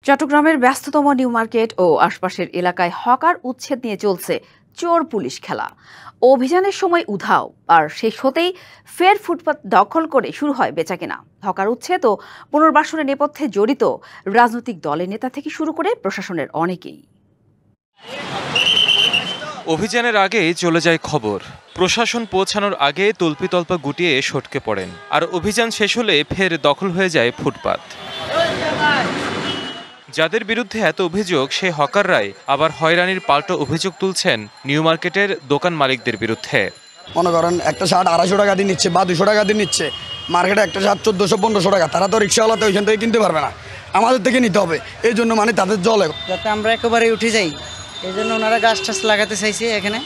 চট্টগ্রামের ব্যস্ততম new market ও আশপাশের এলাকায় হকার উচ্ছেদ নিয়ে চলছে চোর পুলিশ খেলা। অভিযানের সময় উধাও, আর শেষ হতেই ফের ফুটপাত দখল করে শুরু হয় বেচাকেনা। হকার উচ্ছেদ ও পুনর্বাসনের নেপথ্যে জড়িত রাজনৈতিক দলের নেতা থেকে শুরু করে প্রশাসনের অনেকেই। অভিযানের আগেই চলে যায় খবর, প্রশাসন পৌঁছানোর আগে তল্পিতল্পা গুটিয়ে সটকে পড়েন, আর অভিযান শেষ হলে ফের দখল হয়ে যায় ফুটপাত। যাদের বিরুদ্ধে এত অভিযোগ, সেই হকাররাই আবার হয়রানির পাল্টা অভিযোগ তুলছেন নিউ মার্কেটের দোকান মালিকদের বিরুদ্ধে। মনে করেন একটা শার্ট 250 টাকা দিয়ে নিচ্ছে বা 200 টাকা দিয়ে নিচ্ছে, মার্কেটে একটা শার্ট 1400-1500 টাকা। তারা তো রিক্সাওয়ালাতে ওইখান থেকে কিনতে পারবে না, আমাদের থেকে নিতে হবে। এই জন্য মানে তাদের জলে যাতে আমরা একেবারে উঠে যাই, এই জন্য ওনারা গাছ টাছ লাগাতে চাইছে। এখানে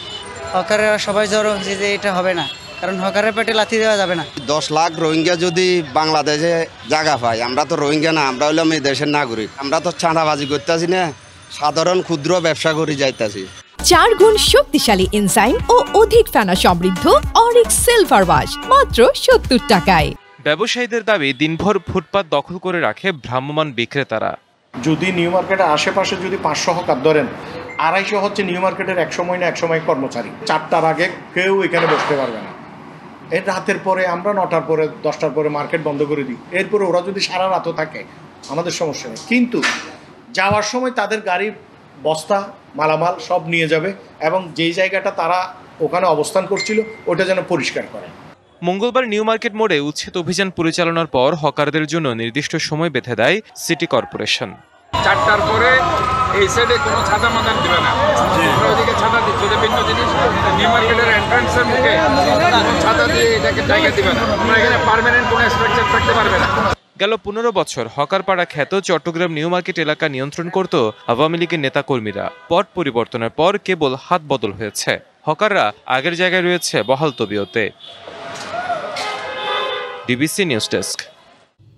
হকারেরা সবাই জড়ো হয়েছে যে এটা হবে না, কারণ হকারের পেটে লাথি দেওয়া যাবে না। 10 লাখ রোহিঙ্গা যদি বাংলাদেশে জায়গা পায়, আমরা তো রোহিঙ্গা না, আমরা হইলাম এই দেশের নাগরিক। আমরা তো চাঁদাবাজি করতেছি না, সাধারণ ক্ষুদ্র ব্যবসা করে যাইতেছি। 4 গুণ শক্তিশালী এনজাইম ও অধিক ফেনা সমৃদ্ধ অরিক্স সিলভার ওয়াশ মাত্র 70 টাকায়। ব্যবসায়ীদের দাবি, দিনভর ফুটপাত দখল করে রাখে ভ্রাম্যমাণ বিক্রেতারা। যদি নিউ মার্কেটের আশেপাশে যদি 500 হকার ধরেন, 250 হচ্ছে নিউ মার্কেটের 1 সময় না 1 সময় কর্মচারী। 4টার আগে কেউ এখানে বসতে পারবে না। এর রাতের পরে আমরা 9টার পরে 10টার পরে মার্কেট বন্ধ করে দিই। এরপরে ওরা যদি সারা রাতও থাকে আমাদের সমস্যা নেই, কিন্তু যাওয়ার সময় তাদের গাড়ি বস্তা মালামাল সব নিয়ে যাবে, এবং যেই জায়গাটা তারা ওখানে অবস্থান করছিল ওটা যেন পরিষ্কার করে। মঙ্গলবার নিউ মার্কেট মোড়ে উচ্ছেদ অভিযান পরিচালনার পর হকারদের জন্য নির্দিষ্ট সময় বেঁধে দেয় সিটি কর্পোরেশন। 4টার পরে এই সাইডে কোনো ছাতা মাদান দিবে না, ওইদিকে ছাতা দিচ্ছে। ভিন্ন জিনিস, নিউ মার্কেটের এন্ট্রান্সের মুখে ছাতা দিয়ে এটাকে জায়গা দিবে না। আমরা এখানে পার্মানেন্ট কোনো স্ট্রাকচার থাকতে পারবে না। গেল 15 বছর হকারপাড়া খ্যাত চট্টগ্রাম নিউ মার্কেট এলাকা নিয়ন্ত্রণ করত আওয়ামী লীগের নেতাকর্মীরা। পট পরিবর্তনের পর কেবল হাত বদল হয়েছে, হকাররা আগের জায়গায় রয়েছে বহাল তবিয়তে। DBC news desk.